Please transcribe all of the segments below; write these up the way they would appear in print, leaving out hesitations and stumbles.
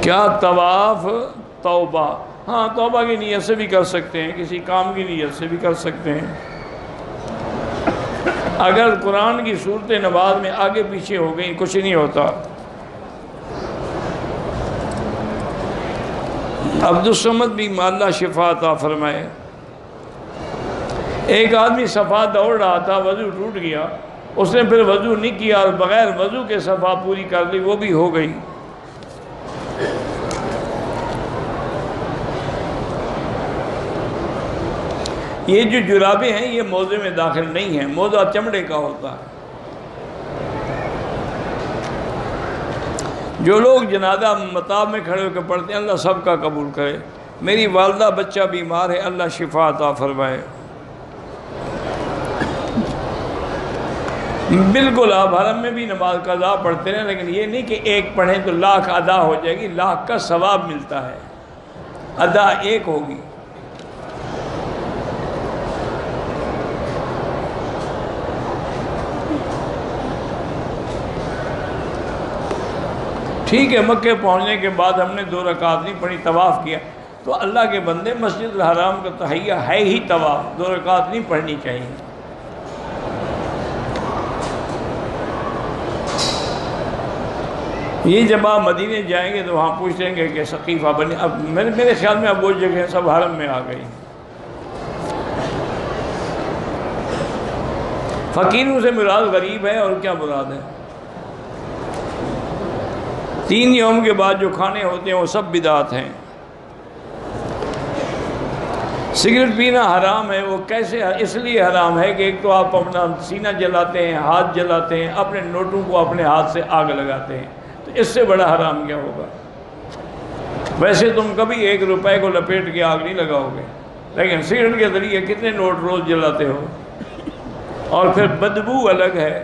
کیا طواف توبہ؟ ہاں، توبہ کی نیت سے بھی کر سکتے ہیں، کسی کام کی نیت سے بھی کر سکتے ہیں۔ اگر قرآن کی صورتیں نماز میں آگے پیچھے ہو گئی کچھ نہیں ہوتا۔ عبدالصمد بھی اللہ شفا عطا فرمائے۔ ایک آدمی صفا دوڑ رہا تھا، وضو ٹوٹ گیا، اس نے پھر وضو نہیں کیا اور بغیر وضو کے صفا پوری کر لی، وہ بھی ہو گئی۔ یہ جو جرابیں ہیں یہ موضوع میں داخل نہیں ہیں، موضوع چمڑے کا ہوتا ہے۔ جو لوگ جنازہ مطاب میں کھڑے ہو کے پڑھتے ہیں، اللہ سب کا قبول کرے۔ میری والدہ بچہ بیمار ہے، اللہ شفا عطا فرمائے۔ بالکل آپ حرم میں بھی نماز قضا پڑھتے ہیں، لیکن یہ نہیں کہ ایک پڑھیں تو لاکھ ادا ہو جائے گی، لاکھ کا ثواب ملتا ہے، ادا ایک ہوگی۔ ٹھیک ہے، مکے پہنچنے کے بعد ہم نے 2 رکعت نہیں پڑھی، طواف کیا، تو اللہ کے بندے مسجد الحرام کا تحیہ ہے ہی طواف، 2 رکعت نہیں پڑھنی چاہیے۔ یہ جب آپ مدینے جائیں گے تو وہاں پوچھیں گے کہ سقیفہ بنی، اب میرے خیال میں اب وہ جگہ سب حرم میں آ گئی۔ فقیروں سے مراد غریب ہے، اور کیا مراد ہے؟ 3 یوم کے بعد جو کھانے ہوتے ہیں وہ سب بدعت ہیں۔ سگریٹ پینا حرام ہے، وہ کیسے؟ اس لیے حرام ہے کہ ایک تو آپ اپنا سینہ جلاتے ہیں، ہاتھ جلاتے ہیں، اپنے نوٹوں کو اپنے ہاتھ سے آگ لگاتے ہیں، تو اس سے بڑا حرام کیا ہوگا؟ ویسے تم کبھی 1 روپے کو لپیٹ کے آگ نہیں لگاؤ گے، لیکن سگریٹ کے ذریعے کتنے نوٹ روز جلاتے ہو، اور پھر بدبو الگ ہے۔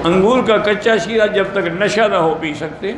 انگور کا کچا شیرہ جب تک نشہ نہ ہو پی سکتے،